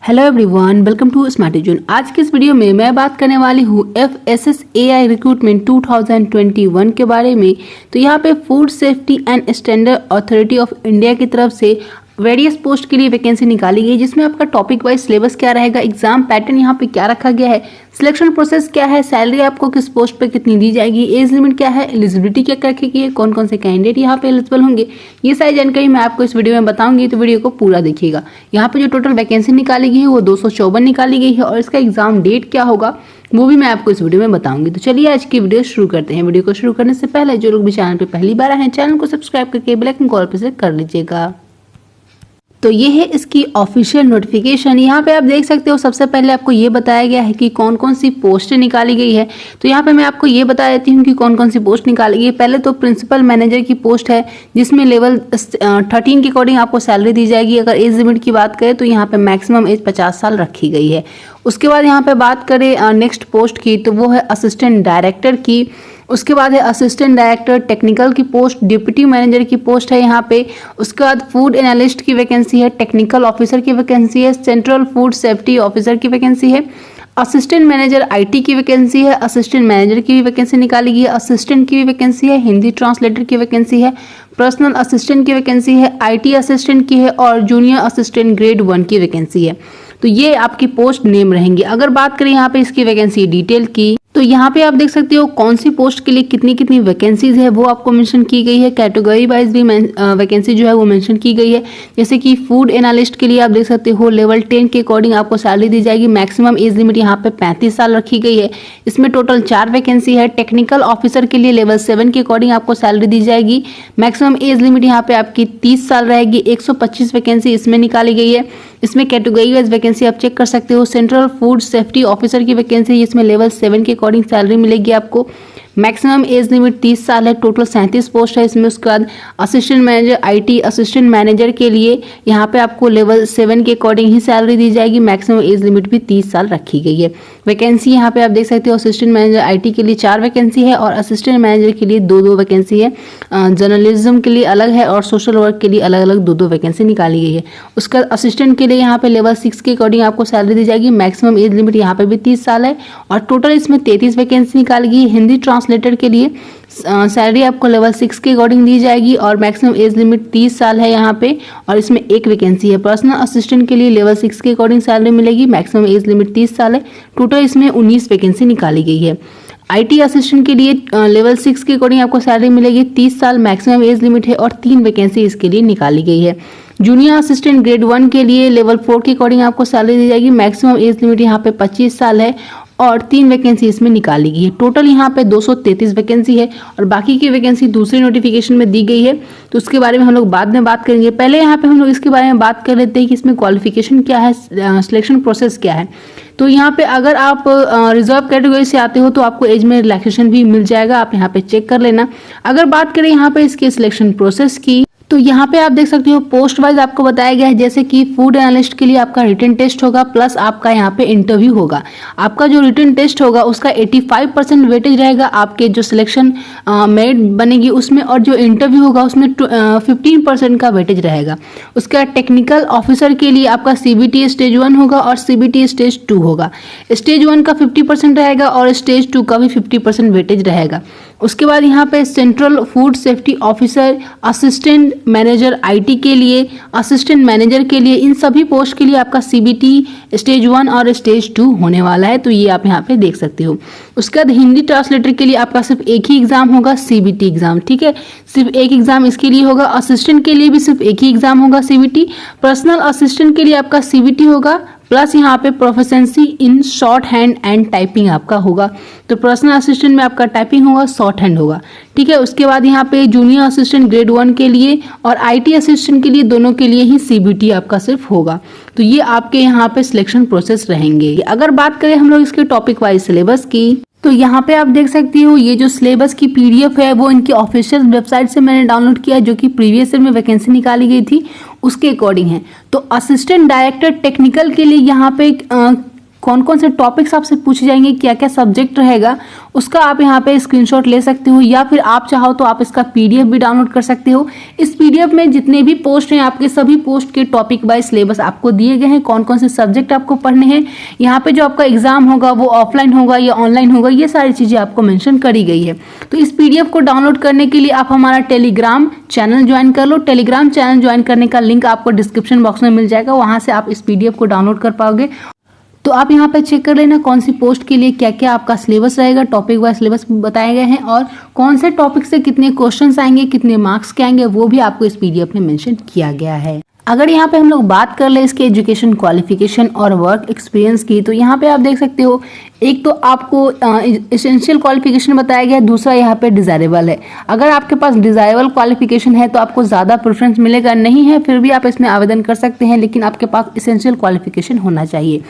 Hello everyone, welcome to smart एजुन। आज की इस वीडियो में मैं बात करने वाली हूँ FSSAI रिक्रूटमेंट 2021 के बारे में। तो यहाँ पे food safety and standard authority of India की तरफ से वेरियस पोस्ट के लिए वैकेंसी निकाली गई, जिसमें आपका टॉपिक वाइज सिलेबस क्या रहेगा, एग्जाम पैटर्न यहाँ पे क्या रखा गया है, सिलेक्शन प्रोसेस क्या है, सैलरी आपको किस पोस्ट पे कितनी दी जाएगी, एज लिमिट क्या है, एलिजिबिलिटी क्या रखी गई है, कौन कौन से कैंडिडेट यहाँ पे एलिजिबल होंगे, ये सारी जानकारी मैं आपको इस वीडियो में बताऊंगी। तो वीडियो को पूरा देखिएगा। यहाँ पे जो टोटल वैकेंसी निकाली गई है वो 254 निकाली गई है और इसका एग्जाम डेट क्या होगा वो भी मैं आपको इस वीडियो में बताऊंगी। तो चलिए आज की वीडियो शुरू करते हैं। वीडियो को शुरू करने से पहले जो लोग भी चैनल पे पहली बार आए हैं, चैनल को सब्सक्राइब करके बेल आइकन कॉल पे से कर लीजिएगा। तो ये है इसकी ऑफिशियल नोटिफिकेशन। यहाँ पे आप देख सकते हो सबसे पहले आपको ये बताया गया है कि कौन कौन सी पोस्ट निकाली गई है। तो यहाँ पे मैं आपको ये बता देती हूँ कि कौन कौन सी पोस्ट निकाली गई है। पहले तो प्रिंसिपल मैनेजर की पोस्ट है, जिसमें लेवल 13 के अकॉर्डिंग आपको सैलरी दी जाएगी। अगर एज लिमिट की बात करें तो यहाँ पे मैक्सिमम एज 50 साल रखी गई है। उसके बाद यहाँ पे बात करें नेक्स्ट पोस्ट की, तो वो है असिस्टेंट डायरेक्टर की। उसके बाद है असिस्टेंट डायरेक्टर टेक्निकल की पोस्ट, डिप्टी मैनेजर की पोस्ट है यहाँ पे। उसके बाद फूड एनालिस्ट की वैकेंसी है, टेक्निकल ऑफिसर की वैकेंसी है, सेंट्रल फूड सेफ्टी ऑफिसर की वैकेंसी है, असिस्टेंट मैनेजर आईटी की वैकेंसी है, असिस्टेंट मैनेजर की भी वैकेंसी निकाली गई है, असिस्टेंट की भी वैकेंसी है, हिंदी ट्रांसलेटर की वैकेंसी है, पर्सनल असिस्टेंट की वैकेंसी है, आईटी असिस्टेंट की है और जूनियर असिस्टेंट ग्रेड 1 की वैकेंसी है। तो ये आपकी पोस्ट नेम रहेंगी। अगर बात करें यहाँ पे इसकी वैकेंसी डिटेल की, तो यहाँ पे आप देख सकते हो कौन सी पोस्ट के लिए कितनी कितनी वैकेंसीज है वो आपको मेंशन की गई है। कैटेगरी वाइज भी वैकेंसी जो है वो मेंशन की गई है। जैसे कि फूड एनालिस्ट के लिए आप देख सकते हो लेवल 10 के अकॉर्डिंग आपको सैलरी दी जाएगी। मैक्सिमम एज लिमिट यहाँ पे 35 साल रखी गई है। इसमें टोटल 4 वैकेंसी है। टेक्निकल ऑफिसर के लिए लेवल 7 के अकॉर्डिंग आपको सैलरी दी जाएगी। मैक्सिमम एज लिमिट यहाँ पे आपकी 30 साल रहेगी। 125 वैकेंसी इसमें निकाली गई है। इसमें कैटेगरी वाइज वैकेंसी आप चेक कर सकते हो। सेंट्रल फूड सेफ्टी ऑफिसर की वैकेंसी, इसमें लेवल 7 के अकॉर्डिंग सैलरी मिलेगी आपको। मैक्सिमम एज लिमिट 30 साल है। टोटल 37 पोस्ट है इसमें। उसके बाद assistant manager IT assistant manager के लिए यहाँ पे आपको लेवल 7 के अकॉर्डिंग ही सैलरी दी जाएगी। मैक्सिमम एज लिमिट भी 30 साल रखी गई है। वैकेंसी यहाँ पे आप देख सकते हो असिस्टेंट मैनेजर आईटी के लिए 4 वैकेंसी है और असिस्टेंट मैनेजर के लिए 2-2 वैकेंसी है। जर्नलिज्म के लिए अलग है और सोशल वर्क के लिए अलग अलग 2-2 वैकेंसी निकाली गई है। उसका असिस्टेंट के लिए यहाँ पे लेवल 6 के अकॉर्डिंग आपको सैलरी दी जाएगी। मैक्सिमम एज लिमिट यहाँ पे भी 30 साल है और टोटल इसमें 33 वैकेंसी निकाली गई है। हिंदी ट्रांसलेटर के लिए सैलरी आपको लेवल 6 के अकॉर्डिंग दी जाएगी और मैक्सिमम एज लिमिट 30 साल है यहाँ पे और इसमें 1 वैकेंसी है। पर्सनल असिस्टेंट के लिए लेवल 6 के अकॉर्डिंग सैलरी मिलेगी। मैक्सिमम एज लिमिट 30 साल है। टोटल इसमें 19 वैकेंसी निकाली गई है। आईटी असिस्टेंट के लिए लेवल 6 के अकॉर्डिंग आपको सैलरी मिलेगी। 30 साल मैक्सिमम एज लिमिट है और 3 वैकेंसी इसके लिए निकाली गई है। जूनियर असिस्टेंट ग्रेड 1 के लिए लेवल 4 के अकॉर्डिंग आपको सैलरी दी जाएगी। मैक्सिमम एज लिमिट यहाँ पे 25 साल है और 3 वैकेंसी इसमें निकाली गई है। टोटल यहाँ पे 233 वैकेंसी है और बाकी की वैकेंसी दूसरी नोटिफिकेशन में दी गई है, तो उसके बारे में हम लोग बाद में बात करेंगे। पहले यहाँ पे हम लोग इसके बारे में बात कर लेते हैं कि इसमें क्वालिफिकेशन क्या है, सिलेक्शन प्रोसेस क्या है। तो यहाँ पे अगर आप रिजर्व कैटेगरी से आते हो तो आपको एज में रिलैक्सेशन भी मिल जाएगा, आप यहाँ पे चेक कर लेना। अगर बात करें यहाँ पे इसके सिलेक्शन प्रोसेस की, तो यहाँ पे आप देख सकते हो पोस्ट वाइज आपको बताया गया है। जैसे कि फूड एनालिस्ट के लिए आपका रिटन टेस्ट होगा प्लस आपका यहाँ पे इंटरव्यू होगा। आपका जो रिटन टेस्ट होगा उसका 85% वेटेज रहेगा आपके जो सिलेक्शन मेरिट बनेगी उसमें, और जो इंटरव्यू होगा उसमें 15% का वेटेज रहेगा। उसका टेक्निकल ऑफिसर के लिए आपका CBT स्टेज 1 होगा और CBT स्टेज 2 होगा। स्टेज 1 का 50% रहेगा और स्टेज 2 का भी 50% वेटेज रहेगा। उसके बाद यहाँ पे central food safety officer, assistant manager IT के लिए, असिस्टेंट मैनेजर के लिए, इन सभी पोस्ट के लिए आपका CBT स्टेज 1 और स्टेज 2 होने वाला है। तो ये आप यहाँ पे देख सकते हो। उसके बाद हिंदी ट्रांसलेटर के लिए आपका सिर्फ एक ही एग्जाम होगा, CBT एग्जाम, ठीक है, सिर्फ एक एग्जाम इसके लिए होगा। असिस्टेंट के लिए भी सिर्फ एक ही एग्जाम होगा, CBT। पर्सनल असिस्टेंट के लिए आपका CBT होगा प्लस यहाँ पे proficiency in short hand and typing आपका होगा। तो पर्सनल असिस्टेंट में आपका टाइपिंग होगा, शॉर्ट हैंड होगा, ठीक है। उसके बाद यहाँ पे जूनियर असिस्टेंट ग्रेड 1 के लिए और आईटी असिस्टेंट के लिए, दोनों के लिए ही CBT आपका सिर्फ होगा। तो ये आपके यहाँ पे सिलेक्शन प्रोसेस रहेंगे। अगर बात करें हम लोग इसके टॉपिक वाइज सिलेबस की, तो यहाँ पे आप देख सकती हो ये जो सिलेबस की PDF है वो इनकी ऑफिशियल वेबसाइट से मैंने डाउनलोड किया है, जो कि प्रीवियस ईयर में वैकेंसी निकाली गई थी उसके अकॉर्डिंग है। तो असिस्टेंट डायरेक्टर टेक्निकल के लिए यहाँ पे कौन कौन से टॉपिक्स आपसे पूछे जाएंगे, क्या क्या सब्जेक्ट रहेगा, उसका आप यहाँ पे स्क्रीनशॉट ले सकते हो, या फिर आप चाहो तो आप इसका पीडीएफ भी डाउनलोड कर सकते हो। इस पीडीएफ में जितने भी पोस्ट हैं आपके सभी पोस्ट के टॉपिक वाइज सिलेबस आपको दिए गए हैं, कौन कौन से सब्जेक्ट आपको पढ़ने हैं, यहाँ पे जो आपका एग्जाम होगा वो ऑफलाइन होगा या ऑनलाइन होगा, ये सारी चीजें आपको मेंशन करी गई है। तो इस पीडीएफ को डाउनलोड करने के लिए आप हमारा टेलीग्राम चैनल ज्वाइन कर लो। टेलीग्राम चैनल ज्वाइन करने का लिंक आपको डिस्क्रिप्शन बॉक्स में मिल जाएगा, वहां से आप इस पीडीएफ को डाउनलोड कर पाओगे। तो आप यहाँ पे चेक कर लेना कौन सी पोस्ट के लिए क्या क्या आपका सिलेबस रहेगा, टॉपिक वाइज सिलेबस बताए गए हैं, और कौन से टॉपिक से कितने क्वेश्चंस आएंगे, कितने मार्क्स के आएंगे, वो भी आपको इस पीडीएफ में मेंशन किया गया है। अगर यहाँ पे हम लोग बात कर ले इसके एजुकेशन क्वालिफिकेशन और वर्क एक्सपीरियंस की, तो यहाँ पे आप देख सकते हो, एक तो आपको एसेंशियल क्वालिफिकेशन बताया गया है, दूसरा यहाँ पे डिजायरेबल है। अगर आपके पास डिजायरेबल क्वालिफिकेशन है तो आपको ज़्यादा प्रेफरेंस मिलेगा, नहीं है फिर भी आप इसमें आवेदन कर सकते हैं, लेकिन आपके पास एसेंशियल क्वालिफिकेशन होना चाहिए।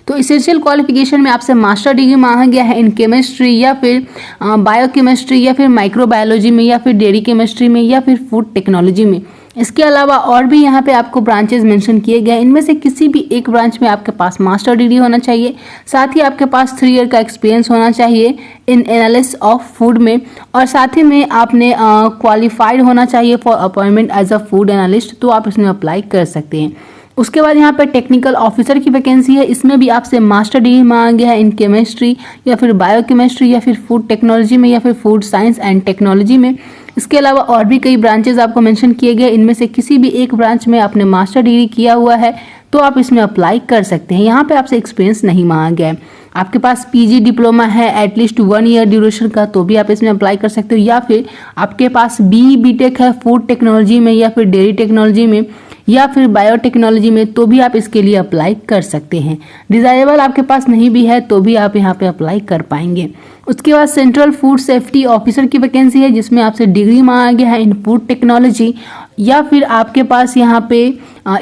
तो एसेंशियल क्वालिफिकेशन में आपसे मास्टर डिग्री मांगा गया है इन केमिस्ट्री या फिर बायोकेमिस्ट्री या फिर माइक्रोबायोलॉजी में या फिर डेयरी केमिस्ट्री में या फिर फूड टेक्नोलॉजी में। इसके अलावा और भी यहाँ पे आपको ब्रांचेस मेंशन किए गए हैं, इनमें से किसी भी एक ब्रांच में आपके पास मास्टर डिग्री होना चाहिए, साथ ही आपके पास 3 ईयर का एक्सपीरियंस होना चाहिए इन एनालिसिस ऑफ फूड में, और साथ ही में आपने क्वालिफाइड होना चाहिए for appointment as a food analyst, तो आप इसमें अप्लाई कर सकते हैं। उसके बाद यहाँ पे टेक्निकल ऑफिसर की वैकेंसी है, इसमें भी आपसे मास्टर डिग्री मांगा गया है इन केमिस्ट्री या फिर बायोकेमिस्ट्री या फिर फूड टेक्नोलॉजी में या फिर फूड साइंस एंड टेक्नोलॉजी में। इसके अलावा और भी कई ब्रांचेस आपको मेंशन किए गए, इनमें से किसी भी एक ब्रांच में आपने मास्टर डिग्री किया हुआ है तो आप इसमें अप्लाई कर सकते हैं। यहाँ पे आपसे एक्सपीरियंस नहीं मांगा गया है। आपके पास पीजी डिप्लोमा है एटलीस्ट 1 ईयर ड्यूरेशन का, तो भी आप इसमें अप्लाई कर सकते हो, या फिर आपके पास बीटेक है फूड टेक्नोलॉजी में या फिर डेयरी टेक्नोलॉजी में या फिर बायोटेक्नोलॉजी में, तो भी आप इसके लिए अप्लाई कर सकते हैं। डिजायरेबल आपके पास नहीं भी है तो भी आप यहाँ पे अप्लाई कर पाएंगे। उसके बाद सेंट्रल फूड सेफ्टी ऑफिसर की वैकेंसी है, जिसमें आपसे डिग्री मांगा गया है इन फूड टेक्नोलॉजी, या फिर आपके पास यहाँ पे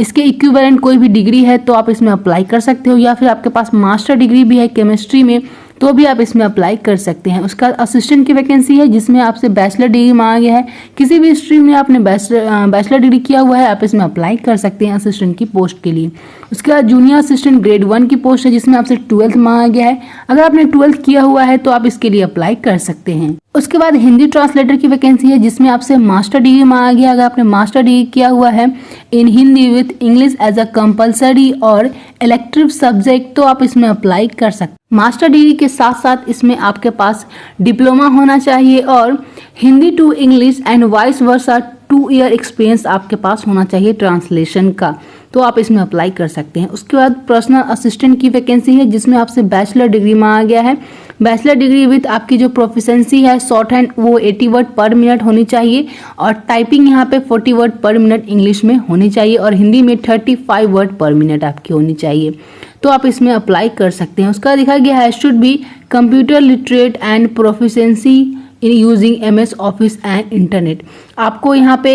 इसके इक्विवेलेंट कोई भी डिग्री है तो आप इसमें अप्लाई कर सकते हो, या फिर आपके पास मास्टर डिग्री भी है केमिस्ट्री में तो भी आप इसमें अप्लाई कर सकते हैं। उसका असिस्टेंट की वैकेंसी है, जिसमें आपसे बैचलर डिग्री मांगा गया है, किसी भी स्ट्रीम में आपने बैचलर डिग्री किया हुआ है आप इसमें अप्लाई कर सकते हैं असिस्टेंट की पोस्ट के लिए। उसके बाद जूनियर असिस्टेंट ग्रेड 1 की पोस्ट है, जिसमें आपसे 12th मांगा गया है। अगर आपने 12th किया हुआ है तो आप इसके लिए अप्लाई कर सकते हैं। उसके बाद हिंदी ट्रांसलेटर की वैकेंसी है, जिसमें आपसे मास्टर डिग्री मांगा गया। अगर आपने मास्टर डिग्री किया हुआ है in Hindi with English as a compulsory और इलेक्टिव सब्जेक्ट तो आप इसमें अप्लाई कर सकते हैं। मास्टर डिग्री के साथ साथ इसमें आपके पास डिप्लोमा होना चाहिए और Hindi to English and vice versa 2 year experience आपके पास होना चाहिए ट्रांसलेशन का, तो आप इसमें अप्लाई कर सकते हैं। उसके बाद पर्सनल असिस्टेंट की वैकेंसी है, जिसमें आपसे बैचलर डिग्री मांगा गया है। बैचलर डिग्री विथ आपकी जो प्रोफिशेंसी है शॉर्ट हैंड वो 80 वर्ड पर मिनट होनी चाहिए, और टाइपिंग यहाँ पे 40 वर्ड पर मिनट इंग्लिश में होनी चाहिए, और हिंदी में 35 वर्ड पर मिनट आपकी होनी चाहिए, तो आप इसमें अप्लाई कर सकते हैं। उसका लिखा गया है should be computer literate and proficiency in using MS office and internet. आपको यहाँ पे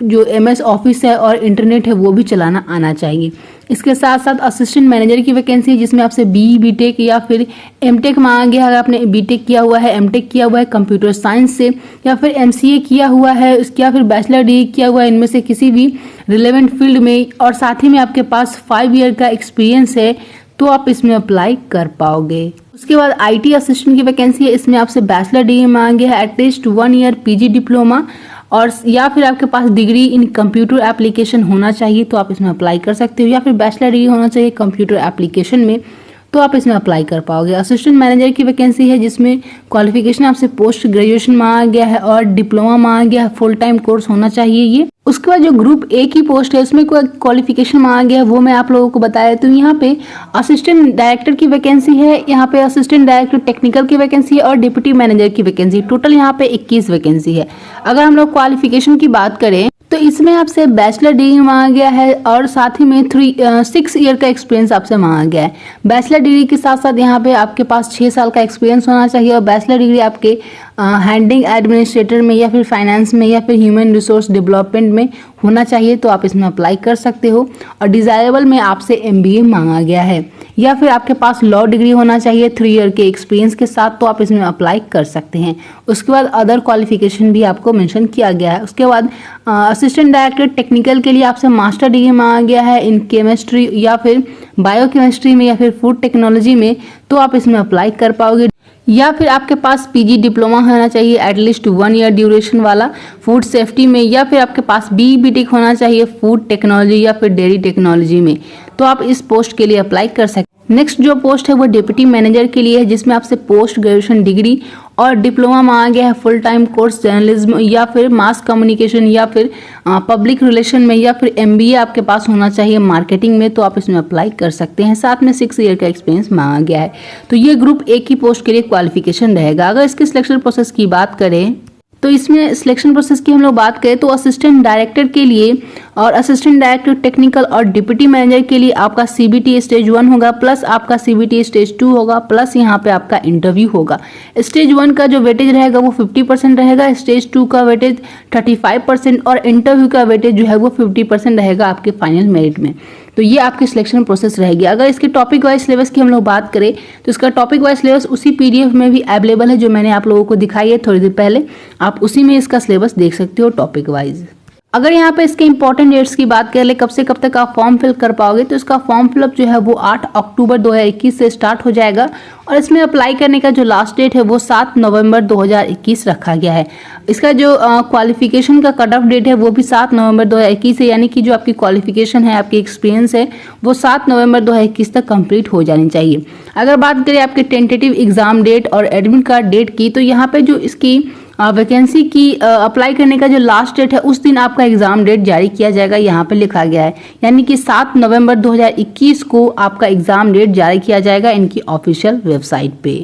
जो MS ऑफिस है और इंटरनेट है वो भी चलाना आना चाहिए। इसके साथ साथ असिस्टेंट मैनेजर की वैकेंसी है, जिसमें आपसे BTech या फिर MTech मांगा गया। अगर आपने BTech किया हुआ है, MTech किया हुआ है कंप्यूटर साइंस से, या फिर MCA किया हुआ है, उसके या फिर बैचलर डिग्री किया हुआ है, इनमें से किसी भी रिलेवेंट फील्ड में, और साथ ही में आपके पास 5 ईयर का एक्सपीरियंस है तो आप इसमें अप्लाई कर पाओगे। उसके बाद IT असिस्टेंट की वैकेंसी है, इसमें आपसे बैचलर डिग्री मांगे है एटलीस्ट 1 ईयर PG डिप्लोमा, और या फिर आपके पास डिग्री इन कंप्यूटर एप्लीकेशन होना चाहिए तो आप इसमें अप्लाई कर सकते हो, या फिर बैचलर डिग्री होना चाहिए कंप्यूटर एप्लीकेशन में तो आप इसमें अप्लाई कर पाओगे। असिस्टेंट मैनेजर की वैकेंसी है, जिसमें क्वालिफिकेशन आपसे पोस्ट ग्रेजुएशन मांगा गया है और डिप्लोमा मांगा गया है, फुल टाइम कोर्स होना चाहिए ये। उसके बाद जो ग्रुप A की पोस्ट है उसमें कोई क्वालिफिकेशन मांगा गया है वो मैं आप लोगों को बताया। तो यहाँ पे असिस्टेंट डायरेक्टर की वैकेंसी है, यहाँ पे असिस्टेंट डायरेक्टर टेक्निकल की वैकेंसी है और डिप्टी मैनेजर की वैकेंसी, टोटल यहाँ पे 21 वैकेंसी है। अगर हम लोग क्वालिफिकेशन की बात करें तो इसमें आपसे बैचलर डिग्री मांगा गया है और साथ ही में 6 ईयर का एक्सपीरियंस आपसे मांगा गया है। बैचलर डिग्री के साथ साथ यहाँ पे आपके पास 6 साल का एक्सपीरियंस होना चाहिए, और बैचलर डिग्री आपके हैंडलिंग एडमिनिस्ट्रेटर में या फिर फाइनेंस में या फिर ह्यूमन रिसोर्स डेवलपमेंट में होना चाहिए तो आप इसमें अप्लाई कर सकते हो। और डिज़ायरेबल में आपसे MBA मांगा गया है, या फिर आपके पास लॉ डिग्री होना चाहिए 3 ईयर के एक्सपीरियंस के साथ, तो आप इसमें अप्लाई कर सकते हैं। उसके बाद अदर क्वालिफिकेशन भी आपको मेंशन किया गया है। उसके बाद असिस्टेंट डायरेक्टर टेक्निकल के लिए आपसे मास्टर डिग्री मांगा गया है इन केमिस्ट्री या फिर बायोकेमिस्ट्री में या फिर फूड टेक्नोलॉजी में, तो आप इसमें अप्लाई कर पाओगे। या फिर आपके पास PG डिप्लोमा होना चाहिए एटलीस्ट 1 ईयर ड्यूरेशन वाला फूड सेफ्टी में, या फिर आपके पास BTech होना चाहिए फूड टेक्नोलॉजी या फिर डेयरी टेक्नोलॉजी में, तो आप इस पोस्ट के लिए अप्लाई कर सकते हैं। नेक्स्ट जो पोस्ट है वो डिप्टी मैनेजर के लिए है, जिसमें आपसे पोस्ट ग्रेजुएशन डिग्री और डिप्लोमा मांगा गया है फुल टाइम कोर्स जर्नलिज्म या फिर मास कम्युनिकेशन या फिर पब्लिक रिलेशन में, या फिर MBA आपके पास होना चाहिए मार्केटिंग में, तो आप इसमें अप्लाई कर सकते हैं। साथ में 6 ईयर का एक्सपीरियंस मांगा गया है। तो ये ग्रुप A की पोस्ट के लिए क्वालिफिकेशन रहेगा। अगर इसके सिलेक्शन प्रोसेस की बात करें तो इसमें सिलेक्शन प्रोसेस की हम लोग बात करें तो असिस्टेंट डायरेक्टर के लिए और असिस्टेंट डायरेक्टर टेक्निकल और डिप्टी मैनेजर के लिए आपका CBT स्टेज 1 होगा, प्लस आपका CBT स्टेज 2 होगा, प्लस यहाँ पे आपका इंटरव्यू होगा। स्टेज 1 का जो वेटेज रहेगा वो 50% रहेगा, स्टेज 2 का वेटेज 35% और इंटरव्यू का वेटेज जो है वो 50% रहेगा आपके फाइनल मेरिट में। तो ये आपकी सिलेक्शन प्रोसेस रहेगी। अगर इसके टॉपिक वाइज सिलेबस की हम लोग बात करें तो इसका टॉपिक वाइज सिलेबस उसी PDF में भी अवेलेबल है जो मैंने आप लोगों को दिखाई है थोड़ी देर पहले, आप उसी में इसका सिलेबस देख सकते हो टॉपिक वाइज। अगर यहाँ पे इसके इंपॉर्टेंट डेट्स की बात करें कब से कब तक आप फॉर्म फिल कर पाओगे, तो इसका फॉर्म फिलअप जो है वो 8 अक्टूबर 2021 से स्टार्ट हो जाएगा और इसमें अप्लाई करने का जो लास्ट डेट है वो 7 नवंबर 2021 रखा गया है। इसका जो क्वालिफिकेशन का कट ऑफ डेट है वो भी 7 नवंबर 2021 है, यानी कि जो आपकी क्वालिफिकेशन है, आपकी एक्सपीरियंस है वो 7 नवंबर 2021 तक कंप्लीट हो जानी चाहिए। अगर बात करें आपके टेंटेटिव एग्जाम डेट और एडमिट कार्ड डेट की, तो यहाँ पे जो इसकी वैकेंसी की अप्लाई करने का जो लास्ट डेट है उस दिन आपका एग्जाम डेट जारी किया जाएगा, यहाँ पे लिखा गया है, यानी कि 7 नवंबर 2021 को आपका एग्जाम डेट जारी किया जाएगा इनकी ऑफिशियल वेबसाइट पे।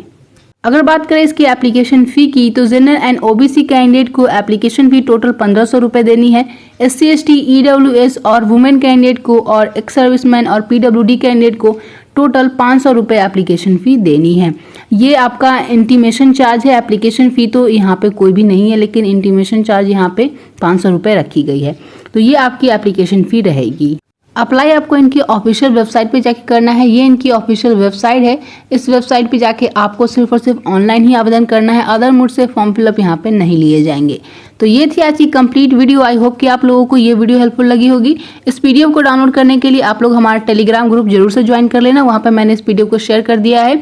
अगर बात करें इसकी एप्लीकेशन फ़ी की, तो जनरल एंड OBC कैंडिडेट को एप्लीकेशन फ़ी टोटल 1500 रुपये देनी है। SC ST EWS और वुमेन कैंडिडेट को और एक्स सर्विसमैन और PWD कैंडिडेट को टोटल 500 रुपये एप्लीकेशन फ़ी देनी है। ये आपका इंटीमेशन चार्ज है, एप्लीकेशन फ़ी तो यहाँ पे कोई भी नहीं है, लेकिन इंटीमेशन चार्ज यहाँ पे 500 रुपये रखी गई है। तो ये आपकी एप्लीकेशन फ़ी रहेगी। अप्लाई आपको इनकी ऑफिशियल वेबसाइट पे जाके करना है। ये इनकी ऑफिशियल वेबसाइट है। इस वेबसाइट पे जाके आपको सिर्फ और सिर्फ ऑनलाइन ही आवेदन करना है, अदर मोड से फॉर्म फिलअप यहाँ पे नहीं लिए जाएंगे। तो ये थी आज की कंप्लीट वीडियो। आई होप कि आप लोगों को ये वीडियो हेल्पफुल लगी होगी। इस PDF को डाउनलोड करने के लिए आप लोग हमारा टेलीग्राम ग्रुप जरूर से ज्वाइन कर लेना, वहाँ पर मैंने इस PDF को शेयर कर दिया है।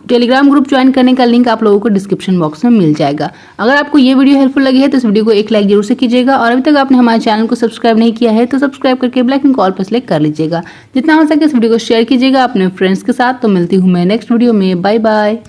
टेलीग्राम ग्रुप ज्वाइन करने का लिंक आप लोगों को डिस्क्रिप्शन बॉक्स में मिल जाएगा। अगर आपको ये वीडियो हेल्पफुल लगी है तो इस वीडियो को एक लाइक जरूर से कीजिएगा, और अभी तक आपने हमारे चैनल को सब्सक्राइब नहीं किया है तो सब्सक्राइब करके बेल आइकन को ऑल पर सेलेक्ट कर लीजिएगा। जितना हो सके इस वीडियो को शेयर कीजिएगा अपने फ्रेंड्स के साथ। तो मिलती हूँ मैं नेक्स्ट वीडियो में। Bye bye.